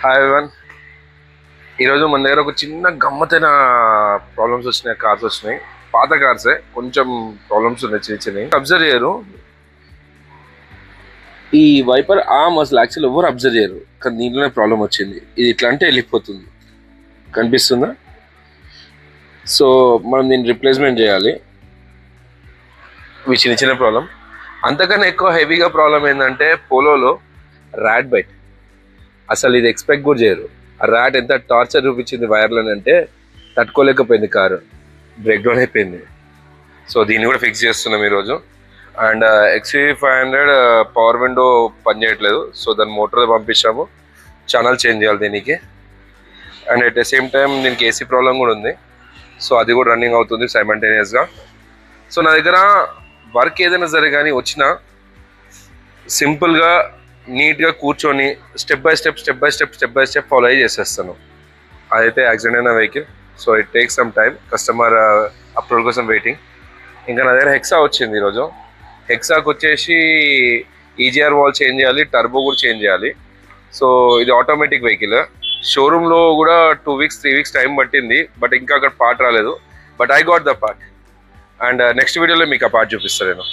Hi ఎవన్. ఈరోజు మన దగ్గర ఒక చిన్న గమ్మతైన ప్రాబ్లమ్స్ వచ్చినాయి. కార్స్ వచ్చినాయి, పాత కార్సే, కొంచెం ప్రాబ్లమ్స్ ఉన్నాయి చిన్న చిన్నవి. అబ్జర్వ్ చేయరు ఈ వైపర్ ఆర్మ్ అసలు యాక్చువల్ ఎవరు అబ్జర్వ్ చేయరు, కానీ దీంట్లోనే ప్రాబ్లం వచ్చింది. ఇది ఇట్లా అంటే వెళ్ళిపోతుంది, కనిపిస్తుందా? సో మనం దీన్ని రిప్లేస్మెంట్ చేయాలి. ఇవి చిన్న చిన్న ప్రాబ్లం. అంతకన్నా ఎక్కువ హెవీగా ప్రాబ్లం ఏంటంటే పోలోలో ర్యాట్ బైట్. అసలు ఇది ఎక్స్పెక్ట్ కూడా చేయరు. ఆ ర్యాట్ ఎంత టార్చర్ చూపించింది వైర్లను అంటే తట్టుకోలేకపోయింది, కారు బ్రేక్ డౌన్ అయిపోయింది. సో దీన్ని కూడా ఫిక్స్ చేస్తున్నాం ఈరోజు. అండ్ XV500 పవర్ విండో పనిచేయట్లేదు, సో దాని మోటార్ పంపించాము, ఛానల్ చేంజ్ చేయాలి దీనికి. And at the same time దీనికి ఏసీ ప్రాబ్లం కూడా ఉంది, సో అది కూడా రన్నింగ్ అవుతుంది సైమల్టేనియస్గా. సో నా దగ్గర వర్క్ ఏదైనా సరే కానీ వచ్చినా సింపుల్గా నీట్గా కూర్చొని స్టెప్ బై స్టెప్ ఫాలో అయ్యి చేసేస్తాను. అదైతే యాక్సిడెంట్ అయిన vehicle, so it take some time. Customer approval కోసం వెయిటింగ్. ఇంకా నా దగ్గర హెక్సా వచ్చింది ఈరోజు. హెక్సాకి వచ్చేసి EGR వాల్ చేంజ్ చేయాలి, టర్బో కూడా చేంజ్ చేయాలి. సో ఇది ఆటోమేటిక్ వెహికల్. షోరూంలో కూడా 2 వీక్స్ 3 వీక్స్ టైం పట్టింది, బట్ ఇంకా అక్కడ పార్ట్ రాలేదు. But I got the part. And next వీడియోలో మీకు ఆ పార్ట్ చూపిస్తాను నేను.